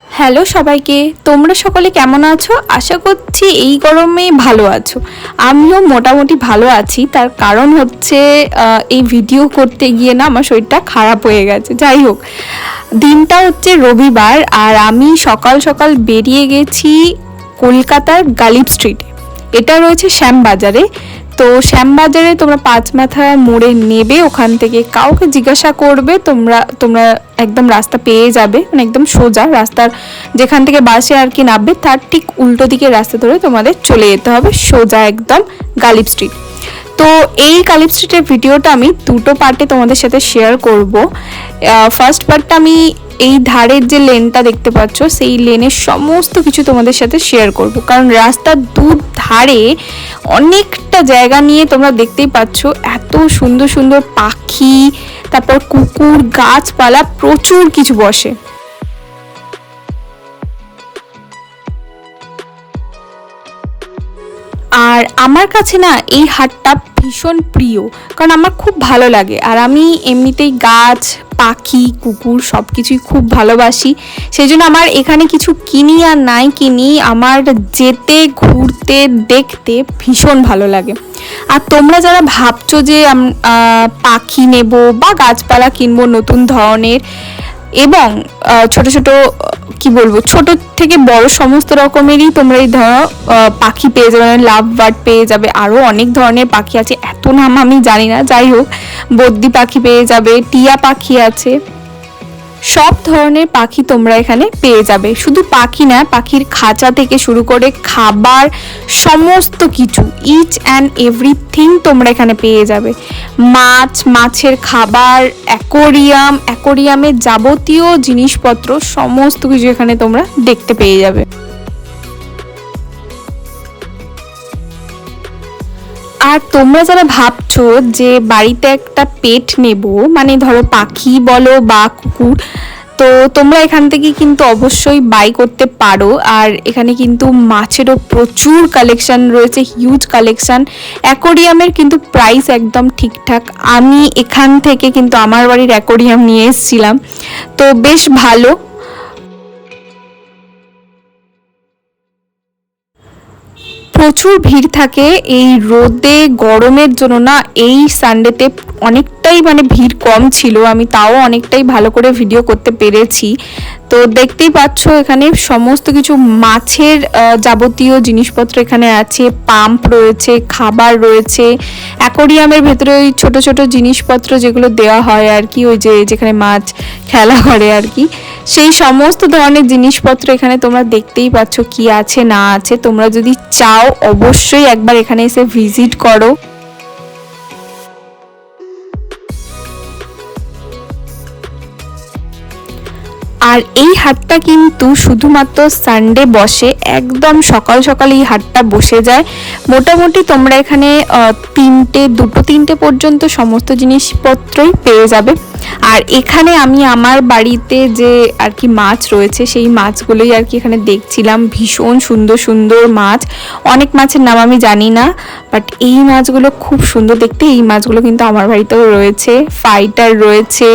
Hello সবাইকে, তোমরা সকলে কেমন আছো? আশা করছি এই গরমে ভালো আছো। আমিও মোটামুটি ভালো আছি। তার কারণ হচ্ছে এই ভিডিও করতে গিয়ে না আমার শরীরটা খারাপ হয়ে গেছে। যাই হোক, দিনটা হচ্ছে রবিবার আর আমি সকাল সকাল বেরিয়ে গেছি কলকাতার গালিব স্ট্রিটে। এটা রয়েছে শ্যামবাজারে। তো শ্যামবাজারে তোমরা পাঁচ মাথা মোড়ে নেবে, ওখান থেকে কাউকে জিজ্ঞাসা করবে, তোমরা তোমরা একদম রাস্তা পেয়ে যাবে, মানে একদম সোজা রাস্তার যেখান থেকে বাসে আর কি নামবে তার ঠিক উল্টো দিকে রাস্তা ধরে তোমাদের চলে যেতে হবে সোজা একদম গালিব স্ট্রিট। তো এই গালিব স্ট্রিটের ভিডিওটা আমি দুটো পার্টে তোমাদের সাথে শেয়ার করব। ফার্স্ট পার্টটা আমি এই ধারের যে লেনটা দেখতে পাচ্ছ সেই লেনের সমস্ত কিছু তোমাদের সাথে শেয়ার করব, কারণ রাস্তার দু ধারে অনেকটা জায়গা নিয়ে তোমরা দেখতেই পাচ্ছ এত সুন্দর সুন্দর পাখি, তারপর কুকুর, গাছপালা প্রচুর কিছু বসে। আর আমার কাছে না এই হাটটা ভীষণ প্রিয়, কারণ আমার খুব ভালো লাগে। আর আমি এমনিতেই গাছ, পাখি, কুকুর সব কিছুই খুব ভালোবাসি। সেই জন্য আমার এখানে কিছু কিনি আর নাই কিনি, আমার যেতে, ঘুরতে, দেখতে ভীষণ ভালো লাগে। আর তোমরা যারা ভাবছো যে পাখি নেব বা গাছপালা কিনবো নতুন ধরনের, এবং ছোট ছোট কি বলবো, ছোট থেকে বড় সমস্ত রকমেরই তোমরা এই ধরো পাখি পেয়ে যাবে, লাভ বার্ড পেয়ে যাবে, আরও অনেক ধরনের পাখি আছে, এত নাম আমি জানি না। যাই হোক, বদ্রি পাখি পেয়ে যাবে, টিয়া পাখি আছে, সব ধরনের পাখি তোমরা এখানে পেয়ে যাবে। শুধু পাখি না, পাখির খাঁচা থেকে শুরু করে খাবার, সমস্ত কিছু, ইচ অ্যান্ড এভরিথিং তোমরা এখানে পেয়ে যাবে। মাছ, মাছের খাবার, অ্যাকোরিয়ামের যাবতীয় জিনিসপত্র সমস্ত কিছু এখানে তোমরা দেখতে পেয়ে যাবে। আর তোমরা যারা ভাবছো যে বাড়িতে একটা পেট নেব, মানে ধরো পাখি বলো বা কুকুর, তো তোমরা এখান থেকে কিন্তু অবশ্যই বাই করতে পারো। আর এখানে কিন্তু মাছেরও প্রচুর কালেকশন রয়েছে, হিউজ কালেকশন। অ্যাকোরিয়ামের কিন্তু প্রাইস একদম ঠিকঠাক। আমি এখান থেকে কিন্তু আমার বাড়ির অ্যাকোরিয়াম নিয়ে এসেছিলাম, তো বেশ ভালো। প্রচুর ভিড় থাকে এই রোদে গরমের জন্য না। এই সানডেতে অনেকটাই মানে ভিড় কম ছিল, আমি তাও অনেকটাই ভালো করে ভিডিও করতে পেরেছি। তো দেখতেই পাচ্ছ এখানে সমস্ত কিছু মাছের যাবতীয় জিনিসপত্র এখানে আছে, পাম্প রয়েছে, খাবার রয়েছে, অ্যাকোরিয়ামের ভেতরে ওই ছোট ছোট জিনিসপত্র যেগুলো দেওয়া হয় আর কি, ওই যে যেখানে মাছ খেলা করে আর কি, সেই সমস্ত ধরনের জিনিসপত্র এখানে তোমরা দেখতেই পাচ্ছ কি আছে না আছে। তোমরা যদি চাও অবশ্যই একবার এখানে এসে ভিজিট করো। আর এই হাটটা কিন্তু শুধুমাত্র সানডে বসে, একদম সকাল সকাল এই হাটটা বসে যায়। মোটামুটি তোমরা এখানে দুটো তিনটে পর্যন্ত সমস্ত জিনিসপত্রই পেয়ে যাবে। আর এখানে আমি আমার বাড়িতে যে আর কি মাছ রয়েছে সেই মাছগুলোই আর কি এখানে দেখছিলাম, ভীষণ সুন্দর সুন্দর মাছ। অনেক মাছের নাম আমি জানি না, বাট এই মাছগুলো খুব সুন্দর দেখতে। এই মাছগুলো কিন্তু আমার বাড়িতেও রয়েছে, ফাইটার রয়েছে,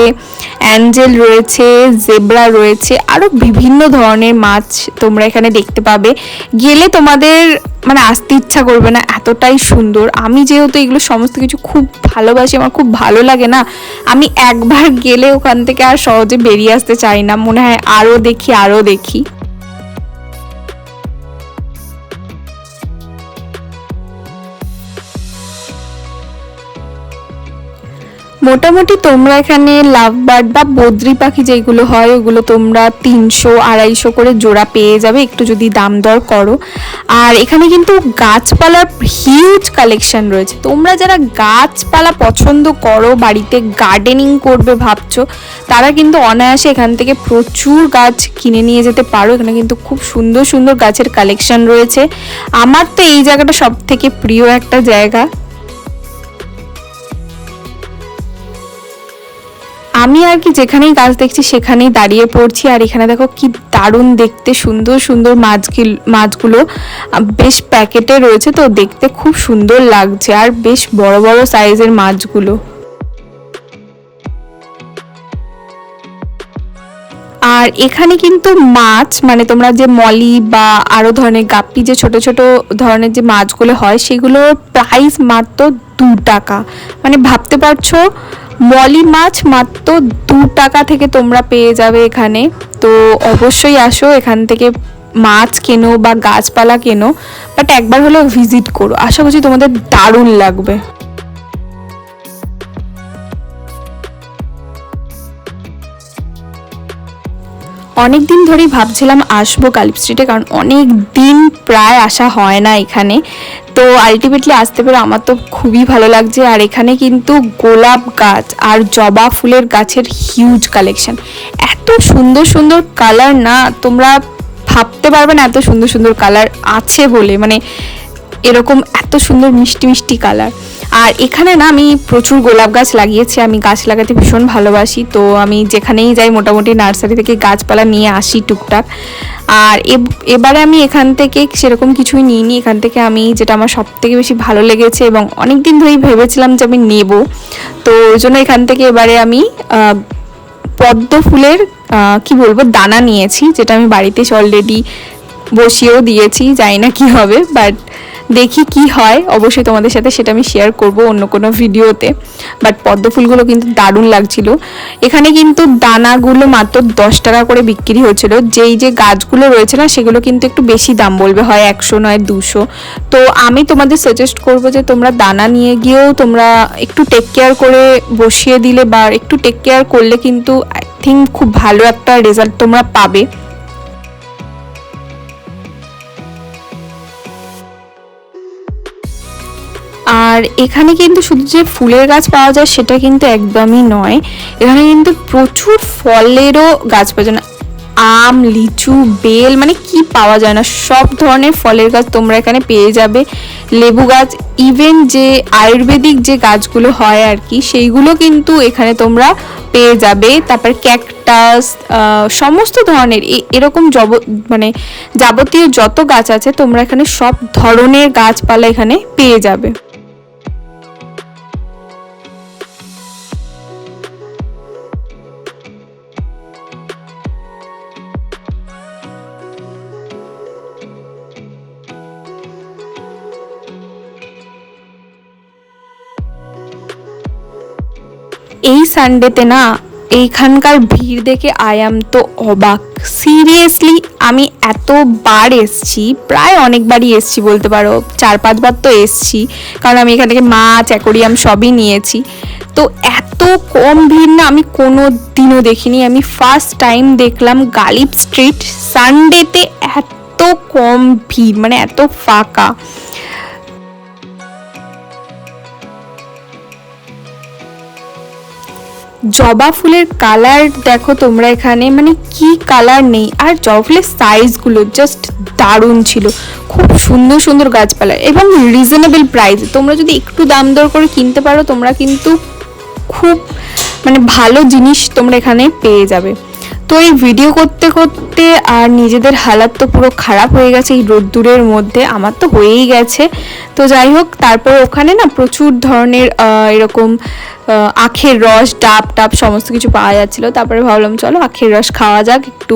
অ্যাঞ্জেল রয়েছে, জেব্রা রয়েছে, আরও বিভিন্ন ধরনের মাছ তোমরা এখানে দেখতে পাবে। গেলে তোমাদের মানে আসতে ইচ্ছা করবে না, এতটাই সুন্দর। আমি যেহেতু এগুলো সমস্ত কিছু খুব ভালোবাসি, আমার খুব ভালো লাগে না, আমি একবার গেলে ওখান থেকে আর সহজে বেরিয়ে আসতে চাই না, মনে হয় আরও দেখি আরও দেখি। মোটামুটি তোমরা এখানে লাভ বার্ড বা বদ্রি পাখি যেগুলো হয় ওগুলো তোমরা 300-250 করে জোড়া পেয়ে যাবে, একটু যদি দাম দর করো। আর এখানে কিন্তু গাছপালার হিউজ কালেকশন রয়েছে। তোমরা যারা গাছপালা পছন্দ করো, বাড়িতে গার্ডেনিং করবে ভাবছো, তারা কিন্তু অনায়াসে এখান থেকে প্রচুর গাছ কিনে নিয়ে যেতে পারো। এখানে কিন্তু খুব সুন্দর সুন্দর গাছের কালেকশন রয়েছে। আমার তো এই জায়গাটা সব থেকে প্রিয় একটা জায়গা। আমি আর কি যেখানেই গাছ দেখছি সেখানেই দাঁড়িয়ে পড়ছি। আর এখানে দেখো কি দারুণ দেখতে, সুন্দর সুন্দর মাছগুলো বেশ প্যাকেটে রয়েছে, তো দেখতে খুব সুন্দর লাগছে, আর বেশ বড় বড় সাইজের মাছগুলো। আর এখানে কিন্তু মাছ মানে তোমরা যে মলি বা আরও ধরনের গাপ্পি যে ছোট ছোট ধরনের যে মাছগুলো হয় সেগুলোর প্রাইস মাত্র 2 টাকা। মানে ভাবতে পারছো মলি মাছ মাত্র 2 টাকা থেকে তোমরা পেয়ে যাবে এখানে। তো অবশ্যই আসো, এখান থেকে মাছ কেনো বা গাছপালা কেনো, বাট একবার হলেও ভিজিট করো, আশা করছি তোমাদের দারুণ লাগবে। অনেক দিন ধরেই ভাবছিলাম আসবো কালীপ স্ট্রিটে, কারণ অনেক দিন প্রায় আসা হয় না এখানে। তো আলটিমেটলি আসতে পেরে আমার তো খুবই ভালো লাগছে। আর এখানে কিন্তু গোলাপ গাছ আর জবা ফুলের গাছের হিউজ কালেকশন, এত সুন্দর সুন্দর কালার না, তোমরা ভাবতে পারবে না এত সুন্দর সুন্দর কালার আছে বলে, মানে এরকম এত সুন্দর মিষ্টি মিষ্টি কালার। আর এখানে না আমি প্রচুর গোলাপ গাছ লাগিয়েছি, আমি গাছ লাগাতে ভীষণ ভালোবাসি, তো আমি যেখানেই যাই মোটামুটি নার্সারি থেকে গাছপালা নিয়ে আসি টুকটাক। আর এবারে আমি এখান থেকে সেরকম কিছুই নিইনি, এখান থেকে আমি যেটা আমার সব থেকে বেশি ভালো লেগেছে এবং অনেক দিন ধরেই ভেবেছিলাম যে আমি নেব, তো ওই জন্য এখান থেকে এবারে আমি পদ্ম ফুলের কি বলবো দানা নিয়েছি, যেটা আমি বাড়িতে অলরেডি বসিয়েও দিয়েছি, জানি না কি হবে, বাট দেখি কি হয়, অবশ্যই তোমাদের সাথে সেটা আমি শেয়ার করব অন্য কোনো ভিডিওতে। বাট পদ্ম ফুলগুলো কিন্তু দারুণ লাগছিল। এখানে কিন্তু দানাগুলো মাত্র 10 টাকা করে বিক্রি হয়েছিল, যেই যে গাছগুলো রয়েছে না সেগুলো কিন্তু একটু বেশি দাম বলবে, হয় 100 নয় 200। তো আমি তোমাদের সাজেস্ট করব যে তোমরা দানা নিয়ে গিয়েও তোমরা একটু টেক কেয়ার করে বসিয়ে দিলে বা একটু টেক কেয়ার করলে কিন্তু আই থিঙ্ক খুব ভালো একটা রেজাল্ট তোমরা পাবে। আর এখানে কিন্তু শুধু যে ফুলের গাছ পাওয়া যায় সেটা কিন্তু একদমই নয়, এখানে কিন্তু প্রচুর ফলেরও গাছ পাওয়া যায় না, আম লিচু বেল মানে কি পাওয়া যায় না, সব ধরনের ফলের গাছ তোমরা এখানে পেয়ে যাবে, লেবু গাছ, ইভেন যে আয়ুর্বেদিক যে গাছগুলো হয় আর কি সেইগুলো কিন্তু এখানে তোমরা পেয়ে যাবে। তারপর ক্যাকটাস, সমস্ত ধরনের এরকম মানে যাবতীয় যত গাছ আছে তোমরা এখানে সব ধরনের গাছপালা এখানে পেয়ে যাবে। এই সানডেতে না এইখানকার ভিড় দেখে আই অ্যাম তো অবাক, সিরিয়াসলি আমি এতবার এসছি, প্রায় অনেকবারই এসছি বলতে পারো, 4-5 বার তো এসছি, কারণ আমি এখান থেকে মাছ অ্যাকোরিয়াম সবই নিয়েছি। তো এত কম ভিড় না আমি কোনো দিনও দেখিনি, আমি ফার্স্ট টাইম দেখলাম গালিব স্ট্রিট সানডেতে এত কম ভিড়, মানে এত ফাঁকা। জবা ফুলের কালার দেখো তোমরা এখানে, মানে কি কালার নেই, আর জবা ফুলের সাইজগুলো জাস্ট দারুণ ছিল, খুব সুন্দর সুন্দর গাছপালা এবং রিজনেবল প্রাইস, তোমরা যদি একটু দাম দর করে কিনতে পারো তোমরা কিন্তু খুব মানে ভালো জিনিস তোমরা এখানে পেয়ে যাবে। তো এই ভিডিও করতে করতে আর নিজেদের হালাত তো পুরো খারাপ হয়ে গেছে এই রোদ্দুরের মধ্যে, আমার তো হয়েই গেছে। তো যাই হোক, তারপর ওখানে না প্রচুর ধরনের এরকম আখের রস ডাব টাব সমস্ত কিছু পাওয়া যাচ্ছিলো। তারপরে ভাবলাম চলো আখের রস খাওয়া যাক, একটু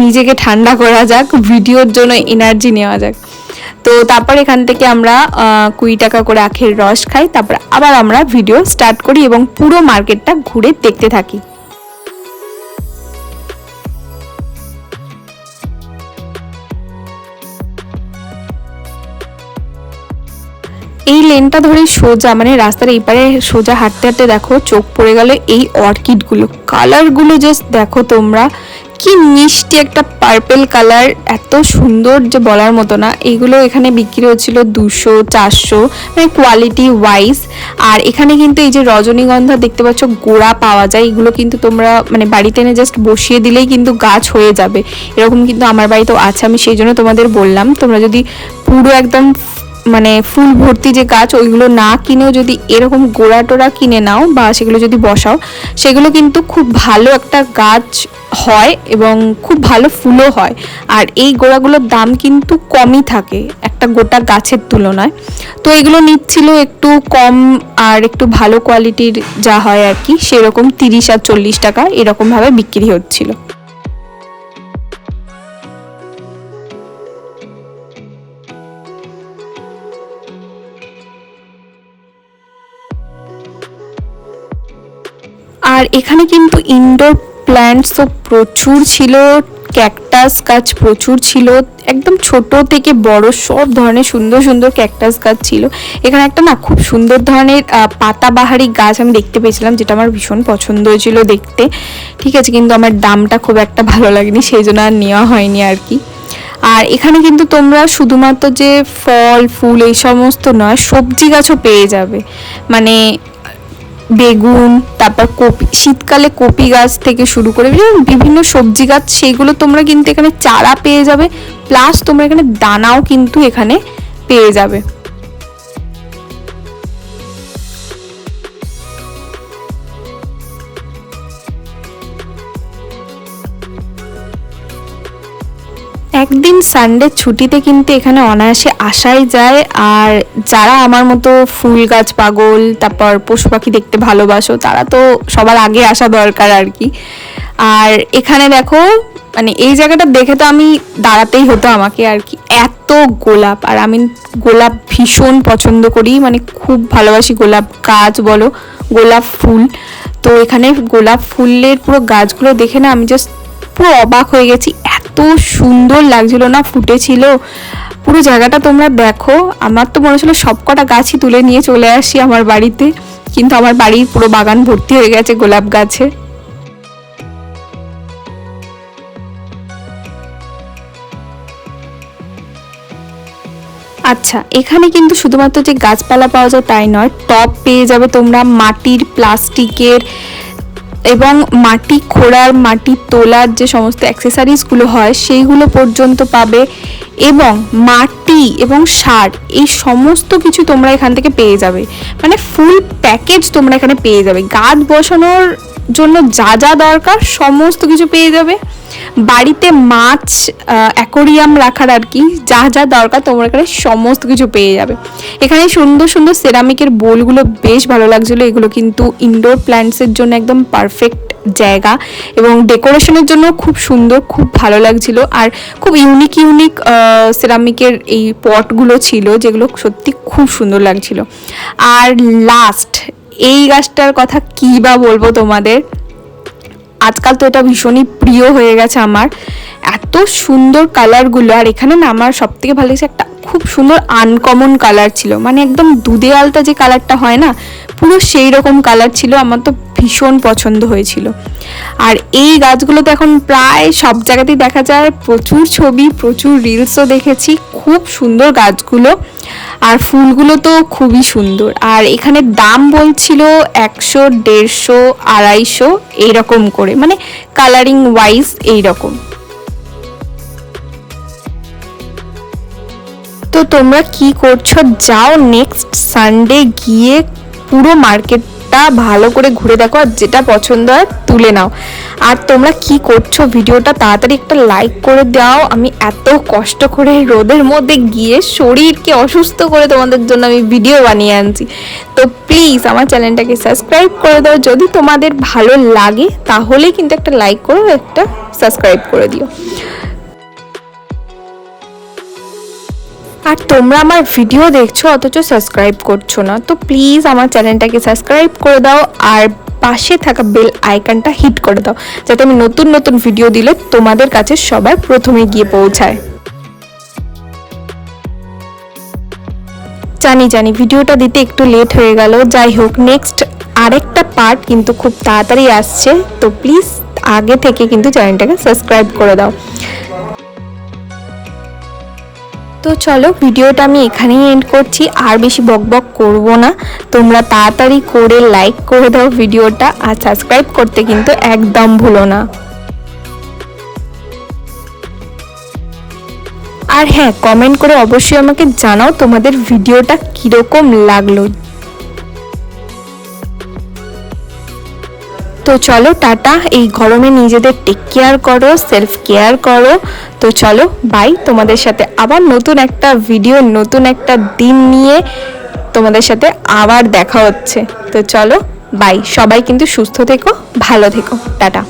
নিজেকে ঠান্ডা করা যাক, ভিডিওর জন্য এনার্জি নেওয়া যাক। তো তারপর এখান থেকে আমরা 20 টাকা করে আখের রস খাই, তারপর আবার আমরা ভিডিও স্টার্ট করি এবং পুরো মার্কেটটা ঘুরে দেখতে থাকি। এই লেনটা ধরে সোজা মানে রাস্তার এই পারে সোজা হাঁটতে হাঁটতে দেখো চোখ পড়ে গেল এই অর্কিডগুলো, কালারগুলো জাস্ট দেখো তোমরা, কি মিষ্টি একটা পার্পেল কালার, এত সুন্দর যে বলার মতো না। এইগুলো এখানে বিক্রি হচ্ছিল 200-400, মানে কোয়ালিটি ওয়াইজ। আর এখানে কিন্তু এই যে রজনীগন্ধা দেখতে পাচ্ছ গোড়া পাওয়া যায়, এগুলো কিন্তু তোমরা মানে বাড়িতে এনে জাস্ট বসিয়ে দিলেই কিন্তু গাছ হয়ে যাবে, এরকম কিন্তু আমার বাড়িতেও আছে, আমি সেই জন্য তোমাদের বললাম। তোমরা যদি পুরো একদম মানে ফুল ভর্তি যে গাছ ওইগুলো না কিনেও যদি এরকম গোড়া টোড়া কিনে নাও বা সেগুলো যদি বসাও, সেগুলো কিন্তু খুব ভালো একটা গাছ হয় এবং খুব ভালো ফুলও হয়। আর এই গোড়াগুলোর দাম কিন্তু কমই থাকে একটা গোটা গাছের তুলনায়। তো এগুলো নিচ্ছিল একটু কম আর একটু ভালো কোয়ালিটির যা হয় আর কি, সেরকম 30 আর 40 টাকা এরকমভাবে বিক্রি হচ্ছিল। আর এখানে কিন্তু ইনডোর প্ল্যান্টসও প্রচুর ছিল, ক্যাকটাস গাছ প্রচুর ছিল, একদম ছোট থেকে বড় সব ধরনের সুন্দর সুন্দর ক্যাকটাস গাছ ছিল। এখানে একটা না খুব সুন্দর ধরনের পাতাবাহারি গাছ আমি দেখতে পেয়েছিলাম, যেটা আমার ভীষণ পছন্দ হয়েছিল দেখতে। ঠিক আছে, কিন্তু আমার দামটা খুব একটা ভালো লাগেনি, সেই জন্য আর নেওয়া হয়নি আর কি। আর এখানে কিন্তু তোমরা শুধুমাত্র যে ফল ফুল এই সমস্ত নয়, সবজি গাছও পেয়ে যাবে, মানে বেগুন, তারপর কপি, শীতকালে কপি গাছ থেকে শুরু করে বিভিন্ন সবজি গাছ, সেইগুলো তোমরা কিন্তু এখানে চারা পেয়ে যাবে, প্লাস তোমরা এখানে দানাও কিন্তু এখানে পেয়ে যাবে। একদিন সানডে ছুটিতে কিন্তু এখানে অনায়াসে আসাই যায়। আর যারা আমার মতো ফুল গাছ পাগল, তারপর পশু পাখি দেখতে ভালোবাসো, তারা তো সবার আগে আসা দরকার আর কি। আর এখানে দেখো, মানে এই জায়গাটা দেখে তো আমি দাঁড়াতেই হতো আমাকে আর কি, এত গোলাপ। আর আমি গোলাপ ভীষণ পছন্দ করি, মানে খুব ভালোবাসি গোলাপ গাছ বলো, গোলাপ ফুল। তো এখানে গোলাপ ফুলের পুরো গাছগুলো দেখে না আমি জাস্ট পুরো অবাক হয়ে গেছি, এত সুন্দর লাগছিল না ফুটেছিল পুরো জায়গাটা। তোমরা দেখো, আমার তো মনে হচ্ছিল সবকটা গাছই তুলে নিয়ে চলে আসি আমার বাড়িতে, কিন্তু আমার বাড়ির পুরো বাগান ভর্তি হয়ে গেছে গোলাপ গাছে। আচ্ছা, এখানে কিন্তু শুধুমাত্র যে গাছপালা পাওয়া যায় তাই নয়, টব পেয়ে যাবে তোমরা মাটির, প্লাস্টিকের এবং মাটি খোঁড়ার, মাটি তোলার যে সমস্ত অ্যাক্সেসরিজগুলো হয় সেইগুলো পর্যন্ত পাবে, এবং মাটি এবং সার এই সমস্ত কিছু তোমরা এখান থেকে পেয়ে যাবে, মানে ফুল প্যাকেজ তোমরা এখানে পেয়ে যাবে। গাছ বসানোর জন্য যা যা দরকার সমস্ত কিছু পেয়ে যাবে। বাড়িতে মাছ অ্যাকোরিয়াম রাখার আর কি যা যা দরকার তোমরা এখানে সমস্ত কিছু পেয়ে যাবে। এখানে সুন্দর সুন্দর সেরামিকের বোলগুলো বেশ ভালো লাগছিলো, এগুলো কিন্তু ইনডোর প্ল্যান্টসের জন্য একদম পারফেক্ট জায়গা, এবং ডেকোরেশনের জন্য খুব সুন্দর, খুব ভালো লাগছিল। আর খুব ইউনিক ইউনিক সেরামিকের এই পটগুলো ছিল, যেগুলো সত্যি খুব সুন্দর লাগছিল। আর লাস্ট এই গাছটার কথা কী বা বলবো তোমাদের, আজকাল তো এটা ভীষণই প্রিয় হয়ে গেছে আমার, এত সুন্দর কালারগুলো। আর এখানে না আমার সব থেকে ভালো লাগছে, একটা খুব সুন্দর আনকমন কালার ছিল, মানে একদম দুধে আলতা যে কালারটা হয় না, পুরো সেই রকম কালার ছিল, আমার তো ভীষণ পছন্দ হয়েছিল। আর এই গাছগুলো তো এখন প্রায় সব জায়গাতেই দেখা যায়, প্রচুর ছবি, প্রচুর রিলসও দেখেছি, খুব সুন্দর গাছগুলো। আর ফুলগুলো তো খুবই সুন্দর। আর এখানে দাম বলছিল 100, 150, 250 এইরকম করে, মানে কালারিং ওয়াইজ এইরকম। তো তোমরা কি করছো, যাও নেক্সট সানডে গিয়ে পুরো মার্কেটটা ভালো করে ঘুরে দেখো, আর যেটা পছন্দ হয় তুলে নাও। আর তোমরা কি করছো, ভিডিওটা তাড়াতাড়ি একটা লাইক করে দাও। আমি এত কষ্ট করে রোদের মধ্যে গিয়ে শরীরকে অসুস্থ করে তোমাদের জন্য আমি ভিডিও বানিয়ে আনছি, তো প্লিজ আমার চ্যানেলটাকে সাবস্ক্রাইব করে দাও। যদি তোমাদের ভালো লাগে তাহলে কিন্তু একটা লাইক করো, একটা সাবস্ক্রাইব করে দিও। আর তোমরা আমার ভিডিও দেখছো অথচ সাবস্ক্রাইব করছো না, তো প্লিজ আমার চ্যানেলটাকে সাবস্ক্রাইব করে দাও, আর পাশে থাকা বেল আইকনটা হিট করে দাও, যাতে আমি নতুন নতুন ভিডিও দিলে তোমাদের কাছে সবার প্রথমে গিয়ে পৌঁছায়। জানি ভিডিওটা দিতে একটু লেট হয়ে গেল, যাই হোক নেক্সট আরেকটা পার্ট কিন্তু খুব তাড়াতাড়ি আসছে, তো প্লিজ আগে থেকে কিন্তু চ্যানেলটাকে সাবস্ক্রাইব করে দাও। তো চলো ভিডিওটা আমি এখানেই এন্ড করছি, আর বেশি বকবক করব না। তোমরা তাড়াতাড়ি করে লাইক করে দাও ভিডিওটা, আর সাবস্ক্রাইব করতে কিন্তু একদম ভুলো না। আর হ্যাঁ, কমেন্ট করে অবশ্যই আমাকে জানাও তোমাদের ভিডিওটা কীরকম লাগলো। তো চলো টাটা, এই গরমে নিজেদের টেক কেয়ার করো, সেলফ কেয়ার করো। তো চলো বাই, তোমাদের সাথে আবার নতুন একটা ভিডিও, নতুন একটা দিন নিয়ে তোমাদের সাথে আবার দেখা হচ্ছে। তো চলো বাই, সবাই কিন্তু সুস্থ থেকো, ভালো থেকো, টাটা।